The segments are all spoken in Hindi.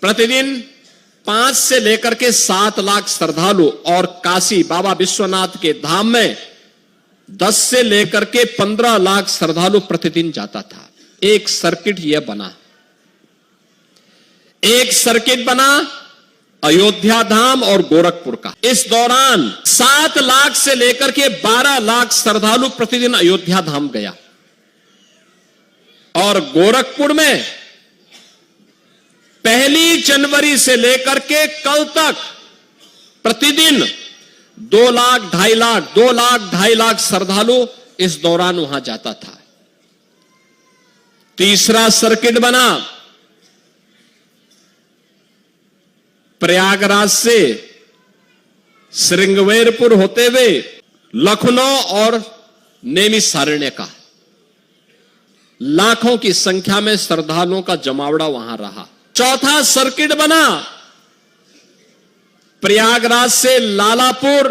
प्रतिदिन 5 से लेकर के 7 लाख श्रद्धालु और काशी बाबा विश्वनाथ के धाम में 10 से लेकर के 15 लाख श्रद्धालु प्रतिदिन जाता था। एक सर्किट यह बना, एक सर्किट बना अयोध्या धाम और गोरखपुर का। इस दौरान 7 लाख से लेकर के 12 लाख श्रद्धालु प्रतिदिन अयोध्या धाम गया और गोरखपुर में 1 जनवरी से लेकर के कल तक प्रतिदिन 2 लाख 2.5 लाख 2 लाख 2.5 लाख श्रद्धालु इस दौरान वहां जाता था। तीसरा सर्किट बना प्रयागराज से श्रृंगवेरपुर होते हुए लखनऊ और नैमिषारण्य का। लाखों की संख्या में श्रद्धालुओं का जमावड़ा वहां रहा। चौथा सर्किट बना प्रयागराज से लालापुर,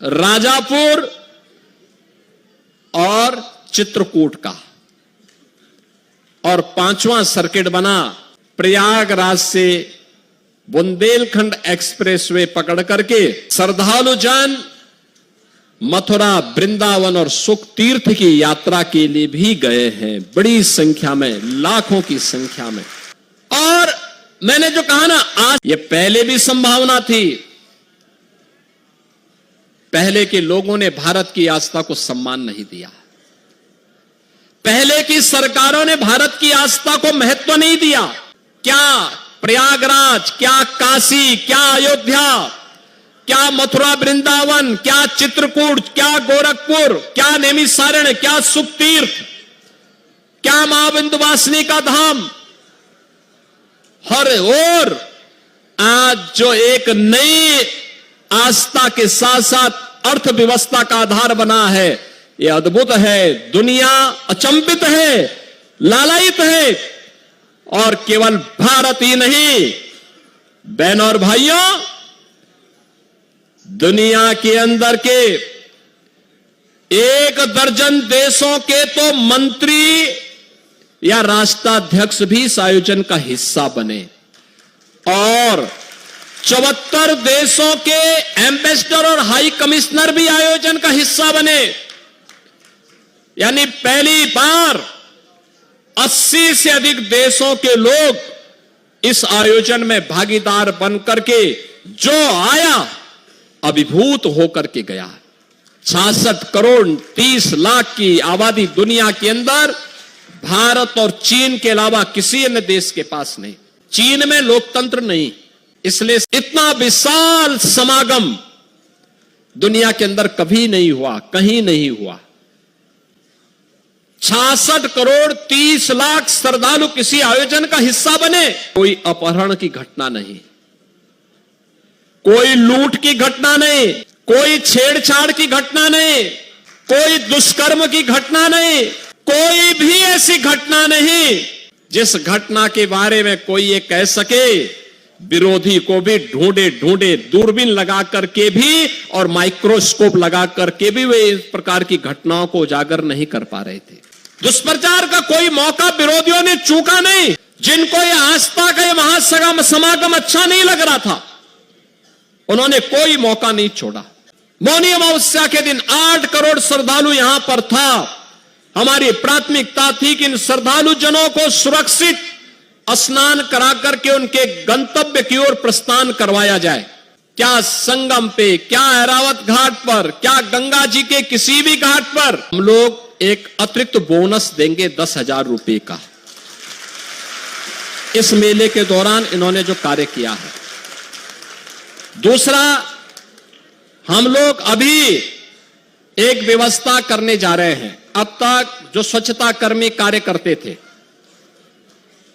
राजापुर और चित्रकूट का। और 5वां सर्किट बना प्रयागराज से बुंदेलखंड एक्सप्रेसवे पकड़ करके श्रद्धालु जन मथुरा, वृंदावन और सुख तीर्थ की यात्रा के लिए भी गए हैं, बड़ी संख्या में, लाखों की संख्या में। और मैंने जो कहा ना, आज ये पहले भी संभावना थी। पहले के लोगों ने भारत की आस्था को सम्मान नहीं दिया, पहले की सरकारों ने भारत की आस्था को महत्व नहीं दिया। क्या प्रयागराज, क्या काशी, क्या अयोध्या, क्या मथुरा वृंदावन, क्या चित्रकूट, क्या गोरखपुर, क्या नैमिषारण्य, क्या सुख तीर्थ, क्या मां विंध्यवासिनी का धाम, हर ओर आज जो एक नई आस्था के साथ साथ अर्थव्यवस्था का आधार बना है, यह अद्भुत है। दुनिया अचंभित है, लालायित है। और केवल भारत ही नहीं, बहनों और भाइयों, दुनिया के अंदर के 1 दर्जन देशों के तो मंत्री या राष्ट्राध्यक्ष भी इस आयोजन का हिस्सा बने और 74 देशों के एम्बेसडर और हाई कमिश्नर भी आयोजन का हिस्सा बने। यानी पहली बार 80 से अधिक देशों के लोग इस आयोजन में भागीदार बनकर के जो आया अभिभूत होकर के गया। 66 करोड़ 30 लाख की आबादी दुनिया के अंदर भारत और चीन के अलावा किसी अन्य देश के पास नहीं। चीन में लोकतंत्र नहीं, इसलिए इतना विशाल समागम दुनिया के अंदर कभी नहीं हुआ, कहीं नहीं हुआ। 66 करोड़ 30 लाख श्रद्धालु किसी आयोजन का हिस्सा बने। कोई अपहरण की घटना नहीं, कोई लूट की घटना नहीं, कोई छेड़छाड़ की घटना नहीं, कोई दुष्कर्म की घटना नहीं, कोई भी ऐसी घटना नहीं जिस घटना के बारे में कोई ये कह सके। विरोधी को भी ढूंढे ढूंढे दूरबीन लगा करके भी और माइक्रोस्कोप लगा करके भी वे इस प्रकार की घटनाओं को उजागर नहीं कर पा रहे थे। दुष्प्रचार का कोई मौका विरोधियों ने चूका नहीं। जिनको ये आस्था का ये महासमागम अच्छा नहीं लग रहा था, उन्होंने कोई मौका नहीं छोड़ा। मौनी अमावस्या के दिन 8 करोड़ श्रद्धालु यहां पर था। हमारी प्राथमिकता थी कि इन श्रद्धालु जनों को सुरक्षित स्नान करा करके उनके गंतव्य की ओर प्रस्थान करवाया जाए। क्या संगम पे, क्या ऐरावत घाट पर, क्या गंगा जी के किसी भी घाट पर हम लोग एक अतिरिक्त बोनस देंगे 10,000 रुपए का। इस मेले के दौरान इन्होंने जो कार्य किया है। दूसरा, हम लोग अभी एक व्यवस्था करने जा रहे हैं। अब तक जो स्वच्छता कर्मी कार्य करते थे,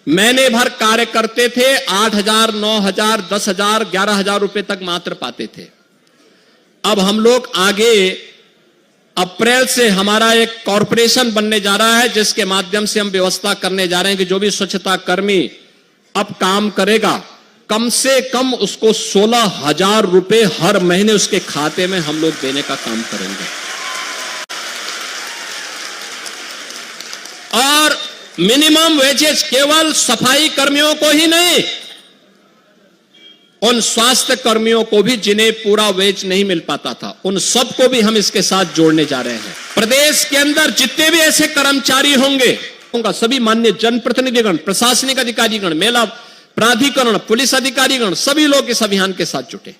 महीने भर कार्य करते थे, 8,000, 9,000, 10,000, 11,000 रुपए तक मात्र पाते थे। अब हम लोग आगे अप्रैल से हमारा एक कॉर्पोरेशन बनने जा रहा है, जिसके माध्यम से हम व्यवस्था करने जा रहे हैं कि जो भी स्वच्छता कर्मी अब काम करेगा, कम से कम उसको 16,000 रुपए हर महीने उसके खाते में हम लोग देने का काम करेंगे। और मिनिमम वेजेस केवल सफाई कर्मियों को ही नहीं, उन स्वास्थ्य कर्मियों को भी जिन्हें पूरा वेज नहीं मिल पाता था, उन सबको भी हम इसके साथ जोड़ने जा रहे हैं। प्रदेश के अंदर जितने भी ऐसे कर्मचारी होंगे, सभी माननीय जनप्रतिनिधिगण, प्रशासनिक अधिकारीगण, मेला प्राधिकरण, पुलिस अधिकारीगण, सभी लोग इस अभियान के साथ जुटे।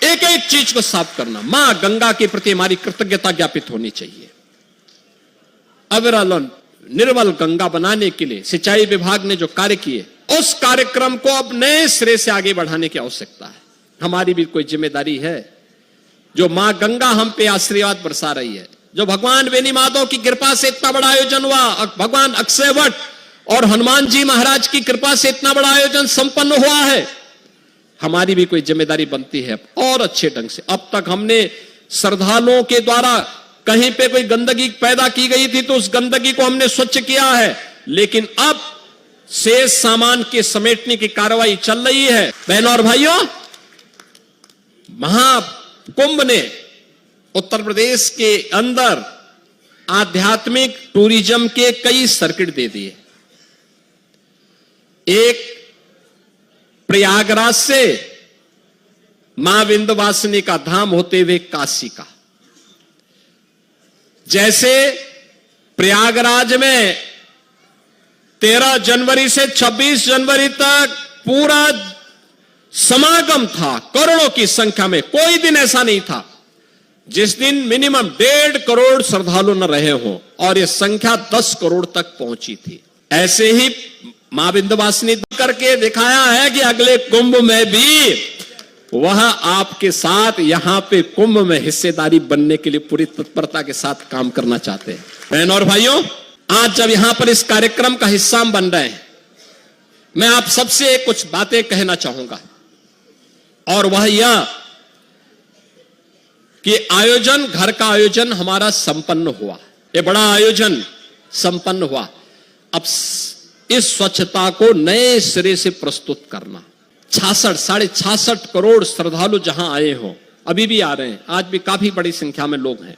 एक एक चीज को साफ करना, मां गंगा के प्रति हमारी कृतज्ञता ज्ञापित होनी चाहिए। अविरल निर्मल गंगा बनाने के लिए सिंचाई विभाग ने जो कार्य किए, उस कार्यक्रम को अब नए सिरे से आगे बढ़ाने की आवश्यकता है। हमारी भी कोई जिम्मेदारी है। जो मां गंगा हम पे आशीर्वाद बरसा रही है, जो भगवान बेनी माधव की कृपा से इतना बड़ा आयोजन हुआ, भगवान अक्षय वट और हनुमान जी महाराज की कृपा से इतना बड़ा आयोजन संपन्न हुआ है, हमारी भी कोई जिम्मेदारी बनती है और अच्छे ढंग से। अब तक हमने श्रद्धालुओं के द्वारा कहीं पे कोई गंदगी पैदा की गई थी तो उस गंदगी को हमने स्वच्छ किया है, लेकिन अब शेष सामान के समेटने की कार्रवाई चल रही है। बहनों और भाइयों, महाकुंभ ने उत्तर प्रदेश के अंदर आध्यात्मिक टूरिज्म के कई सर्किट दे दिए। एक प्रयागराज से मां विंध्यवासिनी का धाम होते हुए काशी का, जैसे प्रयागराज में 13 जनवरी से 26 जनवरी तक पूरा समागम था, करोड़ों की संख्या में। कोई दिन ऐसा नहीं था जिस दिन मिनिमम 1.5 करोड़ श्रद्धालु न रहे हों, और यह संख्या 10 करोड़ तक पहुंची थी। ऐसे ही मां विंध्यवासिनी करके दिखाया है कि अगले कुंभ में भी वह आपके साथ यहां पे कुंभ में हिस्सेदारी बनने के लिए पूरी तत्परता के साथ काम करना चाहते हैं। बहनों और भाइयों, आज जब यहां पर इस कार्यक्रम का हिस्सा हम बन रहे हैं, मैं आप सबसे कुछ बातें कहना चाहूंगा, और वह यह कि आयोजन, घर का आयोजन हमारा संपन्न हुआ, ये बड़ा आयोजन संपन्न हुआ। अब इस स्वच्छता को नए सिरे से प्रस्तुत करना, 66 करोड़ श्रद्धालु जहां आए हो, अभी भी आ रहे हैं, आज भी काफी बड़ी संख्या में लोग हैं,